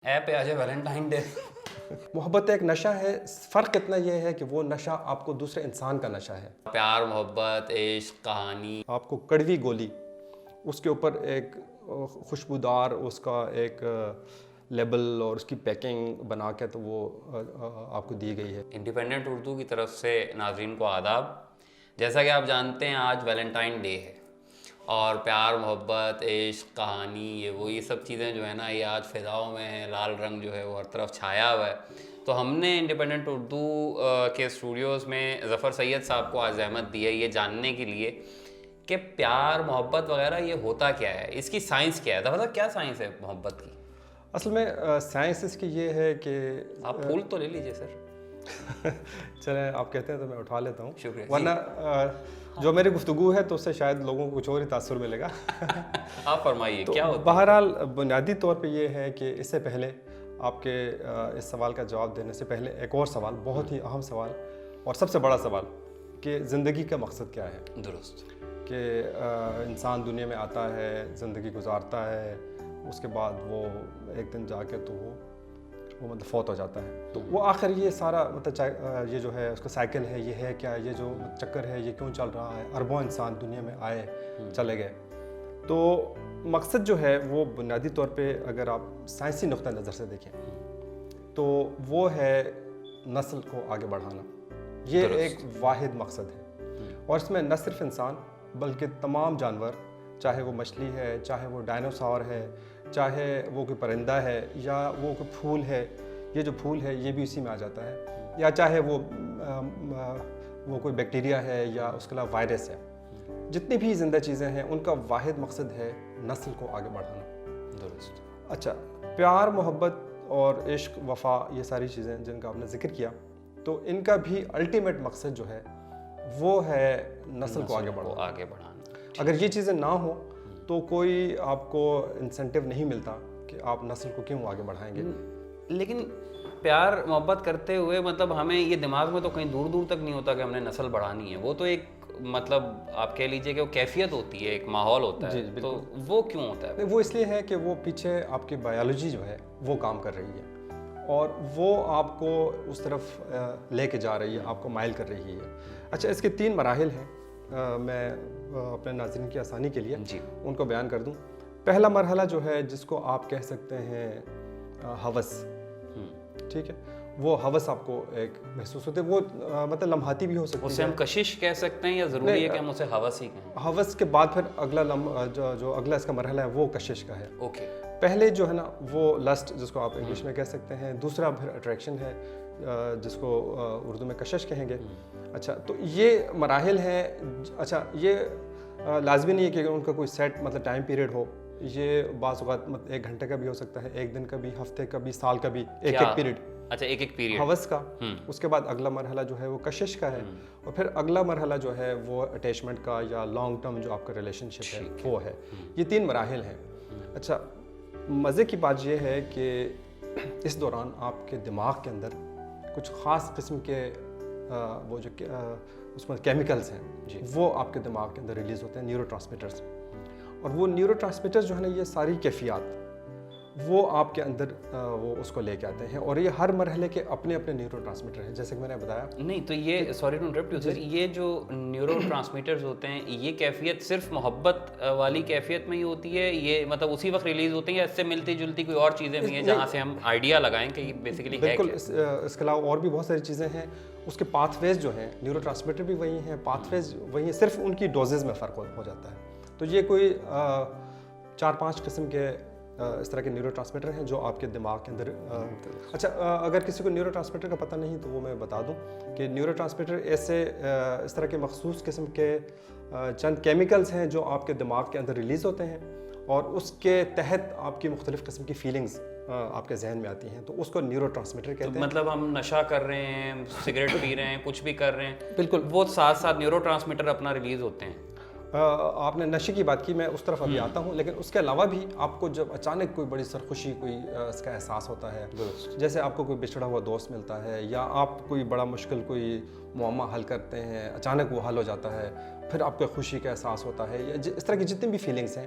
App پہ آ جائے Valentine day. محبت ایک نشہ ہے، فرق اتنا یہ ہے کہ وہ نشہ آپ کو دوسرے انسان کا نشہ ہے. پیار محبت عشق کہانی. آپ کو کڑوی گولی، اس کے اوپر ایک خوشبودار اس کا ایک لیبل اور اس کی پیکنگ بنا کے تو وہ آپ کو دی گئی ہے. انڈیپینڈنٹ اردو کی طرف سے ناظرین کو آداب. جیسا کہ آپ جانتے ہیں آج ویلنٹائن ڈے ہے اور پیار محبت عشق کہانی یہ سب چیزیں جو ہے نا یہ آج فضاؤں میں ہیں. لال رنگ جو ہے وہ ہر طرف چھایا ہوا ہے. تو ہم نے انڈیپینڈنٹ اردو کے اسٹوڈیوز میں ظفر سید صاحب کو آج زحمت دی ہے یہ جاننے کے لیے کہ پیار محبت وغیرہ یہ ہوتا کیا ہے، اس کی سائنس کیا ہے. ظفر صاحب کیا سائنس ہے محبت کی؟ اصل میں سائنس اس کی یہ ہے کہ آپ پھول تو لے لیجئے سر. چلیں آپ کہتے ہیں تو میں اٹھا لیتا ہوں. شکریہ. ورنہ جو میری گفتگو ہے تو اس سے شاید لوگوں کو کچھ اور ہی تاثر ملے گا. آپ فرمائیے کیا ہوتا ہے؟ بہرحال بنیادی طور پہ یہ ہے کہ اس سے پہلے آپ کے اس سوال کا جواب دینے سے پہلے ایک اور سوال، بہت ہی اہم سوال اور سب سے بڑا سوال کہ زندگی کا مقصد کیا ہے. درست. کہ انسان دنیا میں آتا ہے، زندگی گزارتا ہے، اس کے بعد وہ ایک دن جا کے تو وہ مطلب فوت ہو جاتا ہے. تو وہ آخر یہ سارا مطلب یہ جو ہے اس کا سائیکل ہے، یہ ہے کیا، یہ جو چکر ہے یہ کیوں چل رہا ہے. اربوں انسان دنیا میں آئے چلے گئے. تو مقصد جو ہے وہ بنیادی طور پہ اگر آپ سائنسی نقطہ نظر سے دیکھیں تو وہ ہے نسل کو آگے بڑھانا. یہ ایک واحد مقصد ہے اور اس میں نہ صرف انسان بلکہ تمام جانور، چاہے وہ مچھلی ہے، چاہے وہ ڈائنوسار ہے، چاہے وہ کوئی پرندہ ہے، یا وہ کوئی پھول ہے، یہ جو پھول ہے یہ بھی اسی میں آ جاتا ہے، یا چاہے وہ کوئی بیکٹیریا ہے یا اس کے علاوہ وائرس ہے. جتنی بھی زندہ چیزیں ہیں ان کا واحد مقصد ہے نسل کو آگے بڑھانا. درست. اچھا، پیار محبت اور عشق وفا یہ ساری چیزیں جن کا آپ نے ذکر کیا تو ان کا بھی الٹیمیٹ مقصد جو ہے وہ ہے نسل کو آگے بڑھانا. اگر یہ چیزیں نہ ہوں تو کوئی آپ کو انسینٹیو نہیں ملتا کہ آپ نسل کو کیوں آگے بڑھائیں گے. لیکن پیار محبت کرتے ہوئے مطلب ہمیں یہ دماغ میں تو کہیں دور دور تک نہیں ہوتا کہ ہم نے نسل بڑھانی ہے. وہ تو ایک مطلب آپ کہہ لیجئے کہ وہ کیفیت ہوتی ہے، ایک ماحول ہوتا ہے. تو وہ کیوں ہوتا ہے؟ وہ اس لیے ہے کہ وہ پیچھے آپ کی بایولوجی جو ہے وہ کام کر رہی ہے اور وہ آپ کو اس طرف لے کے جا رہی ہے، آپ کو مائل کر رہی ہے. اچھا، اس کے 3 مراحل ہیں. میں اپنے ناظرین کی آسانی کے لیے ان کو بیان کر دوں. پہلا مرحلہ جو ہے جس کو آپ کہہ سکتے ہیں ہوس، ٹھیک ہے، وہ ہوس آپ کو ایک محسوس ہوتے، وہ مطلب لمحاتی بھی ہو سکتی ہے. اسے ہم کشش کہہ سکتے ہیں یا ضروری ہے کہ ہم اسے ہوس ہی کہیں؟ ہوس کے بعد پھر اگلا جو اگلا اس کا مرحلہ ہے وہ کشش کا ہے. اوکے. پہلے جو ہے نا وہ لسٹ جس کو آپ انگلش میں کہہ سکتے ہیں، دوسرا پھر اٹریکشن ہے جس کو اردو میں کشش کہیں گے. اچھا، تو یہ مراحل ہیں. اچھا، یہ لازمی نہیں ہے کہ ان کا کوئی سیٹ مطلب ٹائم پیریڈ ہو. یہ بعض اوقات 1 گھنٹے کا بھی ہو سکتا ہے، 1 دن کا بھی، ہفتے کا بھی، سال کا بھی، ایک پیریڈ. اچھا، ایک پیریڈ ہوس کا. اس کے بعد اگلا مرحلہ جو ہے وہ کشش کا ہے اور پھر اگلا مرحلہ جو ہے وہ اٹیچمنٹ کا یا لانگ ٹرم جو آپ کا ریلیشن شپ ہے وہ ہے. یہ 3 مراحل ہیں. اچھا، مزے کی بات یہ ہے کہ اس دوران آپ کے دماغ کے اندر کچھ خاص قسم کے وہ جو اس میں کیمیکلز ہیں وہ آپ کے دماغ کے اندر ریلیز ہوتے ہیں، نیورو ٹرانسمیٹرز. اور وہ نیورو ٹرانسمیٹرز جو ہے نا یہ ساری کیفیات وہ آپ کے اندر وہ اس کو لے کے آتے ہیں اور یہ ہر مرحلے کے اپنے اپنے نیورو ٹرانسمیٹر ہیں جیسے کہ میں نے بتایا. نہیں تو یہ sorry to interrupt you sir, یہ جو نیورو ٹرانسمیٹرز ہوتے ہیں یہ کیفیت صرف محبت والی کیفیت میں ہی ہوتی ہے؟ یہ مطلب اسی وقت ریلیز ہوتے ہیں یا اس سے ملتی جلتی کوئی اور چیزیں بھی ہیں جہاں سے ہم آئیڈیا لگائیں کہ یہ بیسیکلی ہے؟ بالکل. اس کے علاوہ اور بھی بہت ساری چیزیں ہیں. اس کے پاتھ ویز جو ہیں، نیورو ٹرانسمیٹر بھی وہی ہیں، پاتھ ویز وہی ہیں، صرف ان کی ڈوزز میں فرق ہو جاتا ہے. تو یہ کوئی 4-5 قسم کے اس طرح کے نیورو ٹرانسمیٹر ہیں جو آپ کے دماغ کے اندر. اچھا، اگر کسی کو نیورو ٹرانسمیٹر کا پتہ نہیں تو وہ میں بتا دوں کہ نیورو ٹرانسمیٹر ایسے اس طرح کے مخصوص قسم کے چند کیمیکلز ہیں جو آپ کے دماغ کے اندر ریلیز ہوتے ہیں اور اس کے تحت آپ کی مختلف قسم کی فیلنگز آپ کے ذہن میں آتی ہیں تو اس کو نیورو ٹرانسمیٹر کہتے ہیں. مطلب ہم نشہ کر رہے ہیں، سگریٹ پی رہے ہیں، کچھ بھی کر رہے ہیں، بالکل وہ ساتھ ساتھ نیورو ٹرانسمیٹر اپنا ریلیز ہوتے ہیں. آپ نے نشے کی بات کی، میں اس طرف ابھی آتا ہوں. لیکن اس کے علاوہ بھی آپ کو جب اچانک کوئی بڑی سرخوشی کوئی اس کا احساس ہوتا ہے، جیسے آپ کو کوئی بچھڑا ہوا دوست ملتا ہے یا آپ کوئی بڑا مشکل کوئی معمہ حل کرتے ہیں، اچانک وہ حل ہو جاتا ہے، پھر آپ کو خوشی کا احساس ہوتا ہے یا اس طرح کی جتنی بھی فیلنگس ہیں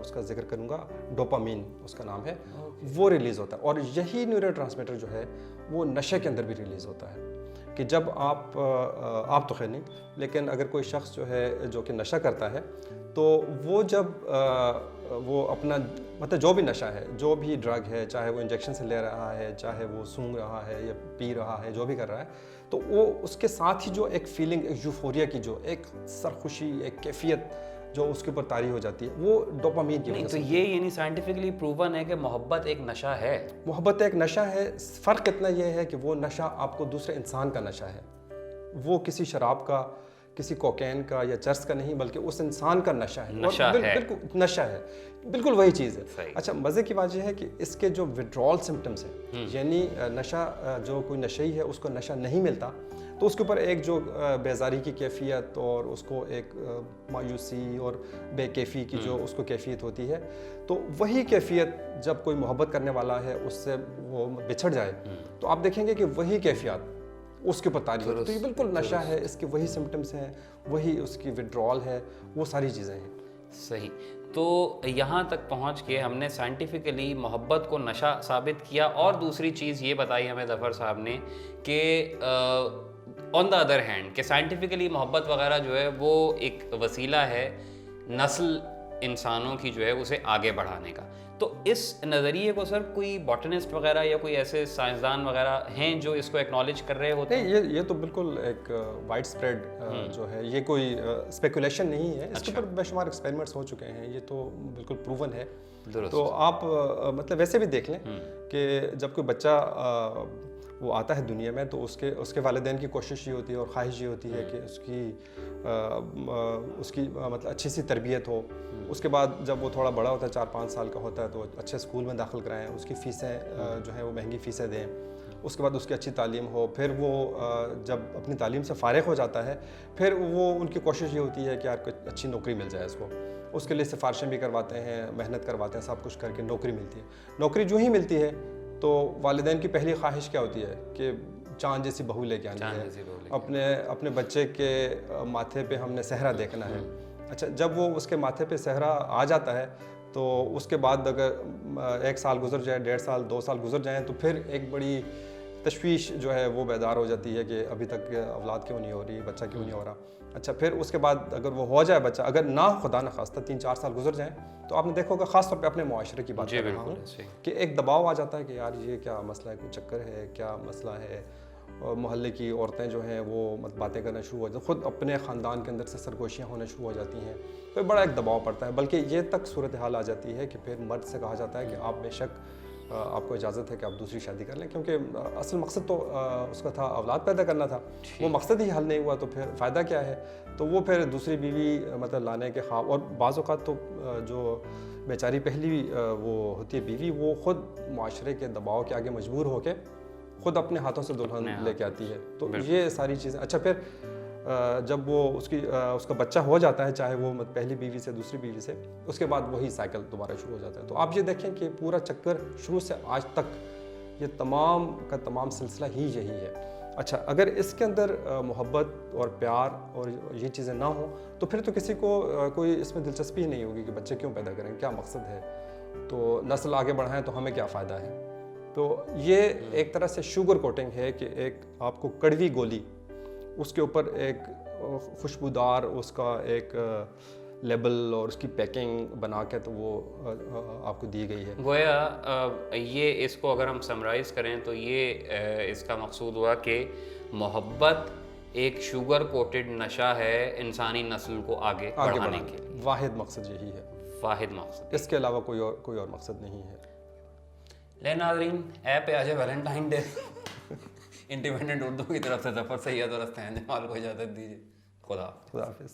اس کا ذکر کروں گا، ڈوپامین اس کا نام ہے، وہ ریلیز ہوتا ہے. اور یہی نیورو ٹرانسمیٹر جو ہے وہ نشے کے اندر بھی ریلیز ہوتا ہے. کہ جب آپ تو خیر نہیں، لیکن اگر کوئی شخص جو ہے جو کہ نشہ کرتا ہے، تو وہ جب وہ اپنا مطلب جو بھی نشہ ہے، جو بھی ڈرگ ہے، چاہے وہ انجیکشن سے لے رہا ہے، چاہے وہ سونگھ رہا ہے یا پی رہا ہے، جو بھی کر رہا ہے، تو وہ اس کے ساتھ ہی جو ایک فیلنگ، ایک یوفوریا کی جو ایک سرخوشی، ایک کیفیت جو اس کے اوپر طاری ہو جاتی ہے، وہ ڈوپامین کی وجہ سے. تو یہ یعنی سائنٹیفکلی پروون ہے کہ محبت ایک نشہ ہے. محبت ایک نشہ ہے. فرق اتنا یہ ہے کہ وہ نشہ آپ کو دوسرے انسان کا نشہ ہے، وہ کسی شراب کا، کسی کوکین کا یا چرس کا نہیں، بلکہ اس انسان کا نشہ ہے. بالکل نشہ ہے، بالکل وہی چیز ہے. اچھا، مزے کی بات یہ ہے کہ اس کے جو وڈرال سمٹمز ہیں، یعنی نشہ جو کوئی نشئی ہے اس کو نشہ نہیں ملتا، تو اس کے اوپر ایک جو بیزاری کی کیفیت اور اس کو ایک مایوسی اور بے کیفی کی جو اس کو کیفیت ہوتی ہے، تو وہی کیفیت جب کوئی محبت کرنے والا ہے اس سے وہ بچھڑ جائے، تو آپ دیکھیں گے کہ وہی کیفیت اس کے اوپر طاری ہوتی ہے. تو یہ بالکل نشہ ہے، اس کے وہی سمٹمز ہیں، وہی اس کی وڈرال ہے، وہ ساری چیزیں ہیں. صحیح. تو یہاں تک پہنچ کے ہم نے سائنٹیفکلی محبت کو نشہ ثابت کیا، اور دوسری چیز یہ بتائی ہمیں ظفر صاحب نے کہ آن دا ادر ہینڈ کہ سائنٹیفکلی محبت وغیرہ جو ہے وہ ایک وسیلہ ہے نسل انسانوں کی جو ہے اسے آگے بڑھانے کا. تو اس نظریے کو سر کوئی باٹنسٹ وغیرہ یا کوئی ایسے سائنسدان وغیرہ ہیں جو اس کو ایکنالج کر رہے ہوتے ہیں؟ نہیں، یہ تو بالکل ایک وائڈ اسپریڈ جو ہے، یہ کوئی اسپیکولیشن نہیں ہے. اس کے اوپر بے شمار ایکسپیریمنٹس ہو چکے ہیں، یہ تو بالکل پروون ہے. تو آپ مطلب ویسے بھی دیکھ لیں کہ جب کوئی بچہ وہ آتا ہے دنیا میں، تو اس کے والدین کی کوشش یہ ہوتی ہے اور خواہش یہ ہوتی ہے کہ اس کی مطلب اچھی سی تربیت ہو. اس کے بعد جب وہ تھوڑا بڑا ہوتا ہے، 4-5 سال کا ہوتا ہے، تو اچھے اسکول میں داخل کرائیں، اس کی فیسیں جو ہیں وہ مہنگی فیسیں دیں. اس کے بعد اس کی اچھی تعلیم ہو. پھر وہ جب اپنی تعلیم سے فارغ ہو جاتا ہے، پھر وہ ان کی کوشش یہ ہوتی ہے کہ یار کوئی اچھی نوکری مل جائے اس کو. اس کے لیے سفارشیں بھی کرواتے ہیں، محنت کرواتے ہیں، سب کچھ کر کے نوکری ملتی ہے. نوکری جو ہی ملتی ہے تو والدین کی پہلی خواہش کیا ہوتی ہے کہ چاند جیسی بہو لے کے آنی ہے، اپنے بچے کے ماتھے پہ ہم نے صحرا دیکھنا ہے. اچھا، جب وہ اس کے ماتھے پہ صحرا آ جاتا ہے، تو اس کے بعد اگر 1 سال گزر جائے، 1.5 سال 2 سال گزر جائیں، تو پھر ایک بڑی تشویش جو ہے وہ بیدار ہو جاتی ہے کہ ابھی تک اولاد کیوں نہیں ہو رہی، بچہ کیوں نہیں ہو رہا. اچھا، پھر اس کے بعد اگر وہ ہو جائے بچہ، اگر نہ خدا نخواستہ 3-4 سال گزر جائیں، تو آپ نے دیکھا ہوگا، خاص طور پہ اپنے معاشرے کی بات کر رہا ہوں، کہ ایک دباؤ آ جاتا ہے کہ یار یہ کیا مسئلہ ہے، کوئی چکر ہے، کیا مسئلہ ہے. محلے کی عورتیں جو ہیں وہ باتیں کرنا شروع ہو جاتی ہیں، خود اپنے خاندان کے اندر سے سرگوشیاں ہونا شروع ہو جاتی ہیں. تو بڑا ایک دباؤ پڑتا ہے، بلکہ یہ تک صورتحال آ جاتی ہے کہ پھر مرد سے کہا جاتا ہے کہ آپ بے شک آپ کو اجازت ہے کہ آپ دوسری شادی کر لیں، کیونکہ اصل مقصد تو اس کا تھا اولاد پیدا کرنا تھا. وہ مقصد ہی حل نہیں ہوا تو پھر فائدہ کیا ہے. تو وہ پھر دوسری بیوی مطلب لانے کے خواب. اور بعض اوقات تو جو بیچاری پہلی وہ ہوتی ہے بیوی، وہ خود معاشرے کے دباؤ کے آگے مجبور ہو کے خود اپنے ہاتھوں سے دلہن لے کے آتی ہے. تو یہ ساری چیزیں. اچھا، پھر جب وہ اس کا بچہ ہو جاتا ہے، چاہے وہ پہلی بیوی سے دوسری بیوی سے، اس کے بعد وہی سائیکل دوبارہ شروع ہو جاتا ہے. تو آپ یہ دیکھیں کہ پورا چکر شروع سے آج تک یہ تمام کا تمام سلسلہ ہی یہی ہے. اچھا، اگر اس کے اندر محبت اور پیار اور یہ چیزیں نہ ہوں، تو پھر تو کسی کو کوئی اس میں دلچسپی ہی نہیں ہوگی کہ بچے کیوں پیدا کریں، کیا مقصد ہے، تو نسل آگے بڑھائیں تو ہمیں کیا فائدہ ہے. تو یہ ایک طرح سے شوگر کوٹنگ ہے کہ ایک آپ کو کڑوی گولی، اس کے اوپر ایک خوشبودار اس کا ایک لیبل اور اس کی پیکنگ بنا کے تو وہ آپ کو دی گئی ہے. گویا یہ اس کو اگر ہم سمرائز کریں تو یہ اس کا مقصود ہوا کہ محبت ایک شوگر کوٹڈ نشہ ہے انسانی نسل کو آگے بڑھانے کے لیے. واحد مقصد یہی ہے، واحد مقصد. اس کے علاوہ کوئی اور مقصد نہیں ہے. لے ناظرین، ایپ پہ آج ویلنٹائن ڈے. انڈیپینڈنٹ اردو کی طرف سے ظفر سید اور استعین جمال کو اجازت دیجیے. خدا حافظ.